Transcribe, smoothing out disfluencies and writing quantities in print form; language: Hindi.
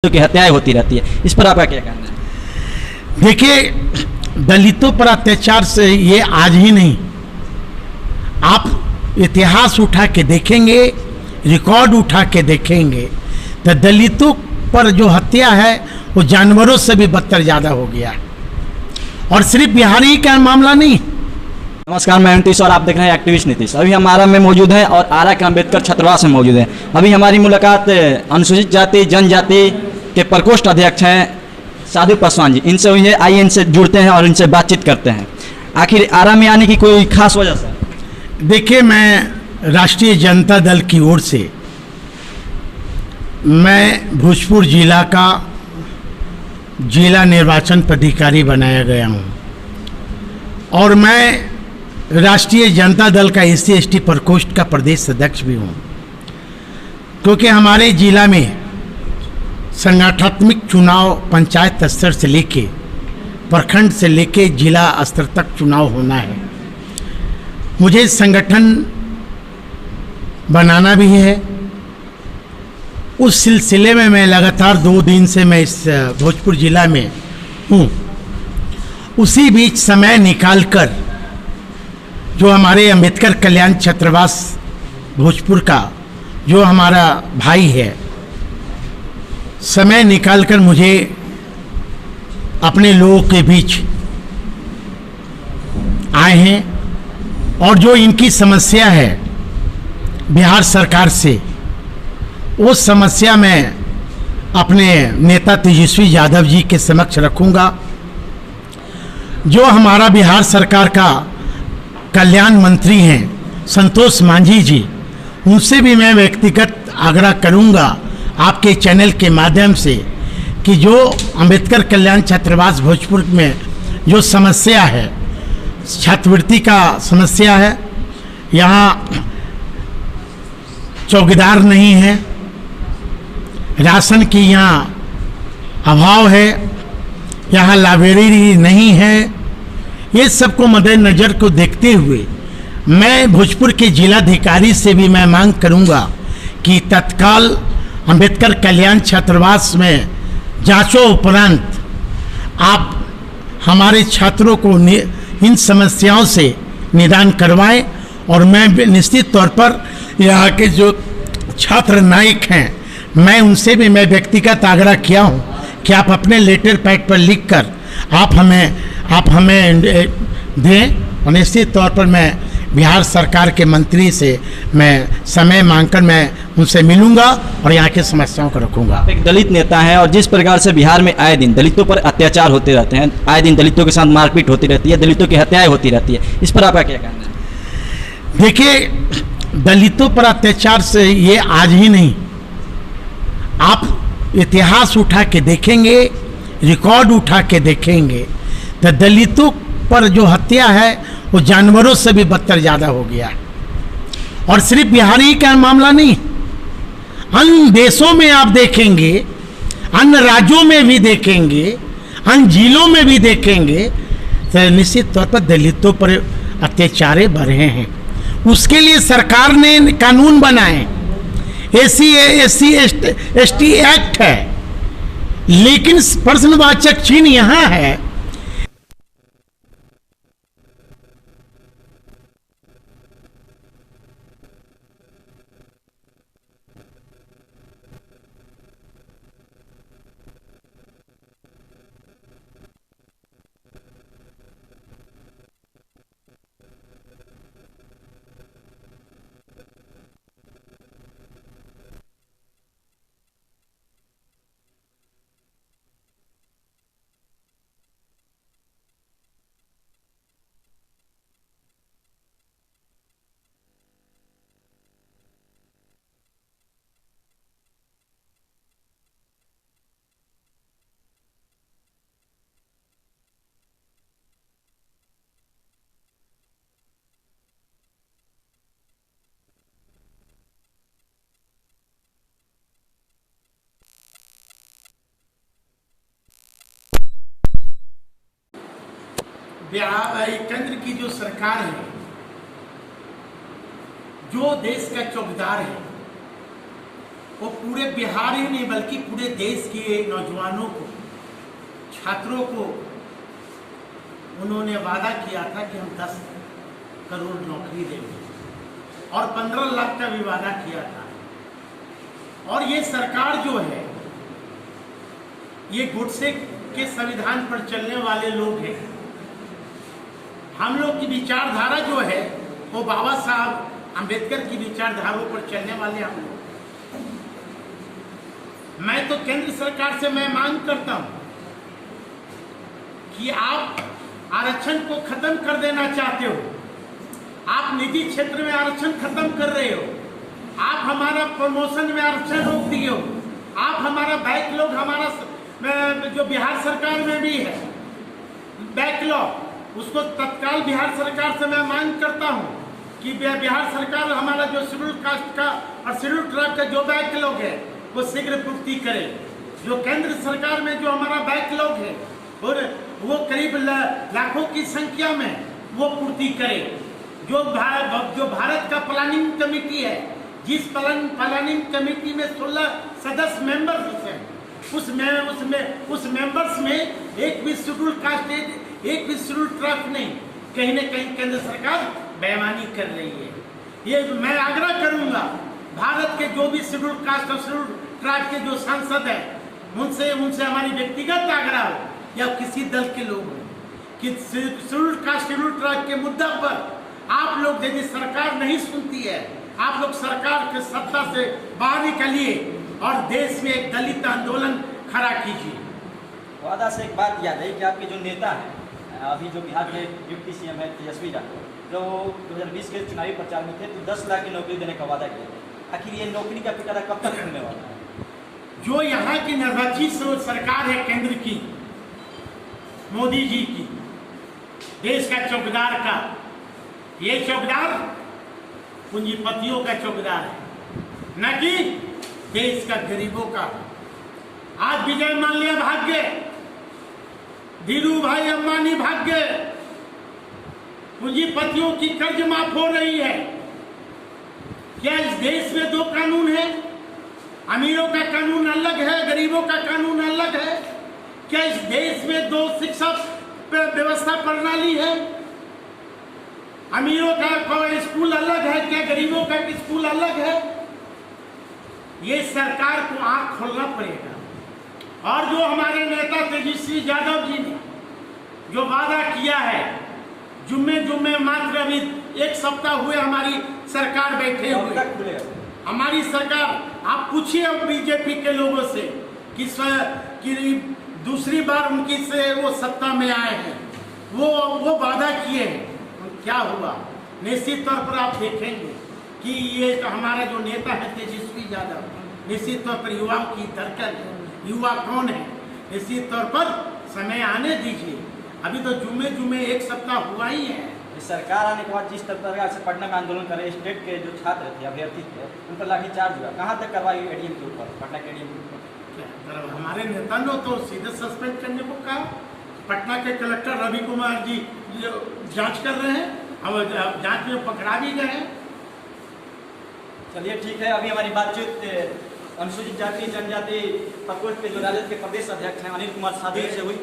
की हत्याएं होती रहती है, इस पर आपका क्या कहना है? देखिए, दलितों पर अत्याचार से ये आज ही नहीं, आप इतिहास उठा के देखेंगे, रिकॉर्ड उठा के देखेंगे तो दलितों पर जो हत्या है वो जानवरों से भी बदतर ज़्यादा हो गया। और सिर्फ बिहार ही का मामला नहीं। नमस्कार, मैं नीतीश और आप देख रहे हैं एक्टिविस्ट नीतीश। अभी हम आरा में मौजूद हैं और आरा के अम्बेडकर छात्रावास में मौजूद हैं। अभी हमारी मुलाकात अनुसूचित जाति जनजाति के प्रकोष्ठ अध्यक्ष हैं साधु पासवान जी, इनसे हुई है। आइए इनसे जुड़ते हैं और इनसे बातचीत करते हैं। आखिर आरा में आने की कोई खास वजह से? देखिए, मैं राष्ट्रीय जनता दल की ओर से मैं भोजपुर जिला का जिला निर्वाचन पदाधिकारी बनाया गया हूँ और मैं राष्ट्रीय जनता दल का SC/ST प्रकोष्ठ का प्रदेश अध्यक्ष भी हूँ, क्योंकि हमारे जिला में संगठनात्मक चुनाव पंचायत स्तर से लेके प्रखंड से लेके जिला स्तर तक चुनाव होना है। मुझे संगठन बनाना भी है। उस सिलसिले में मैं लगातार 2 दिन से मैं इस भोजपुर जिला में हूँ। उसी बीच समय निकालकर जो हमारे अम्बेडकर कल्याण छात्रावास भोजपुर का जो हमारा भाई है, समय निकालकर मुझे अपने लोगों के बीच आए हैं और जो इनकी समस्या है बिहार सरकार से, वो समस्या मैं अपने नेता तेजस्वी यादव जी के समक्ष रखूंगा। जो हमारा बिहार सरकार का कल्याण मंत्री हैं संतोष मांझी जी, उनसे भी मैं व्यक्तिगत आग्रह करूंगा आपके चैनल के माध्यम से कि जो अम्बेडकर कल्याण छात्रावास भोजपुर में जो समस्या है, छात्रवृत्ति का समस्या है, यहाँ चौकीदार नहीं है, राशन की यहाँ अभाव है, यहाँ लाइब्रेरी नहीं है, ये सबको मद्देनजर को देखते हुए मैं भोजपुर के जिलाधिकारी से भी मैं मांग करूंगा कि तत्काल अम्बेडकर कल्याण छात्रावास में जांचों उपरांत आप हमारे छात्रों को इन समस्याओं से निदान करवाएं। और मैं निश्चित तौर पर यहाँ के जो छात्र नायक हैं, मैं उनसे भी मैं व्यक्तिगत आग्रह किया हूँ कि आप अपने लेटर पैड पर लिखकर आप हमें दें। और निश्चित तौर पर मैं बिहार सरकार के मंत्री से मैं समय मांगकर मैं उनसे मिलूंगा और यहाँ की समस्याओं को रखूंगा। आप एक दलित नेता हैं और जिस प्रकार से बिहार में आए दिन दलितों पर अत्याचार होते रहते हैं, आए दिन दलितों के साथ मारपीट होती रहती है, दलितों की हत्याएं होती रहती है, इस पर आपका क्या कहना है? देखिए, दलितों पर अत्याचार से ये आज ही नहीं, आप इतिहास उठा के देखेंगे, रिकॉर्ड उठा के देखेंगे तो दलितों पर जो हत्या है वो जानवरों से भी बदतर ज़्यादा हो गया। और सिर्फ बिहार ही का मामला नहीं, अन्य देशों में आप देखेंगे, अन्य राज्यों में भी देखेंगे, अन्य जिलों में भी देखेंगे तो निश्चित तौर पर दलितों पर अत्याचार बढ़ रहे हैं। उसके लिए सरकार ने कानून बनाए, SC/ST एक्ट है, लेकिन प्रश्नवाचक चिन्ह यहाँ है। केंद्र की जो सरकार है, जो देश का चौकीदार है, वो पूरे बिहार ही नहीं बल्कि पूरे देश के नौजवानों को, छात्रों को उन्होंने वादा किया था कि हम 10 करोड़ नौकरी देंगे और 15 लाख का भी वादा किया था। और ये सरकार जो है, ये गुडसे के संविधान पर चलने वाले लोग हैं। हम लोग की विचारधारा जो है वो बाबा साहब अंबेडकर की विचारधाराओं पर चलने वाले हम लोग। मैं तो केंद्र सरकार से मैं मांग करता हूं कि आप आरक्षण को खत्म कर देना चाहते हो, आप निजी क्षेत्र में आरक्षण खत्म कर रहे हो, आप हमारा प्रमोशन में आरक्षण रोक दिए हो, आप हमारा बैकलॉग, हमारा जो बिहार सरकार में भी है बैकलॉग, उसको तत्काल बिहार सरकार से मैं मांग करता हूं कि बिहार सरकार हमारा जो शेड्यूल कास्ट का और शेड्यूल ट्राइब का जो बैकलॉग है वो शीघ्र पूर्ति करे। जो केंद्र सरकार में जो हमारा बैकलॉग है और वो करीब लाखों की संख्या में वो पूर्ति करे। जो भारत का प्लानिंग कमेटी है, जिस प्लानिंग कमेटी में 16 सदस्य मेंबर्स हैं, उस मेंबर्स में एक भी शेड्यूल कास्ट, एक भी शेड्यूल ट्राइब नहीं, कहीं न कहीं केंद्र सरकार बेईमानी कर रही है। ये मैं आग्रह करूंगा भारत के जो भी शेड्यूल कास्ट और शेड्यूल ट्राइब के जो सांसद हैं उनसे हमारी व्यक्तिगत आग्रह हो या किसी दल के लोग हो कि शेड्यूल कास्ट शेड्यूल ट्राइब के मुद्दा पर आप लोग यदि सरकार नहीं सुनती है, आप लोग सरकार के सत्ता से बाहर निकलिए और देश में एक दलित आंदोलन खड़ा कीजिए। वादा से एक बात याद है कि आपके जो नेता हैं अभी जो बिहार के डिप्टी सीएम है तेजस्वी यादव, जो 2020 के चुनावी प्रचार में थे तो 10 लाख की नौकरी देने का वादा किया। आखिर ये नौकरी का पिटारा कब तक खुलने वाला है? जो यहाँ की निर्वाचित सरकार है केंद्र की, मोदी जी की, देश का चौकीदार का, ये चौकीदार पूंजीपतियों का चौकीदार है, न कि देश का गरीबों का। आज विजय माल्या भाग गए, धीरू भाई अंबानी भाग गए, पूंजीपतियों की कर्ज माफ हो रही है। क्या इस देश में दो कानून है? अमीरों का कानून अलग है, गरीबों का कानून अलग है। क्या इस देश में दो शिक्षा व्यवस्था प्रणाली है? अमीरों का स्कूल अलग है, क्या गरीबों का स्कूल अलग है? ये सरकार को आंख खोलना पड़ेगा। और जो हमारे नेता तेजस्वी यादव जी ने जो वादा किया है, जुम्मे मात्र अभी 1 सप्ताह हुए हमारी सरकार बैठे हुए, हमारी सरकार, आप पूछिए बीजेपी के लोगों से कि दूसरी बार उनकी से वो सत्ता में आए हैं, वो वादा किए हैं, क्या हुआ? निश्चित तौर पर आप देखेंगे कि ये हमारा जो नेता है तेजस्वी यादव, निश्चित तौर पर युवाओं की धड़कन है। युवा कौन है? निश्चित तौर पर समय आने दीजिए। अभी तो जुम्मे 1 सप्ताह हुआ ही है। सरकार आने के बाद जिस प्रकार से पटना में आंदोलन कर रहे स्टेट के जो छात्र थे, अभ्यर्थी थे, उन पर लाठीचार्ज हुआ, कहाँ तक कार्रवाई एडीएम के ऊपर, पटना के एडीएम के ऊपर? हमारे नेता ने तो सीधे सस्पेंड करने को कहा। पटना के कलेक्टर रवि कुमार जी जांच कर रहे हैं, अब जांच में पकड़ा भी गए हैं। चलिए ठीक है, अभी हमारी बातचीत अनुसूचित जाति जनजाति प्रकोष्ठ के जो राजद के प्रदेश अध्यक्ष हैं अनिल कुमार साधु से हुई।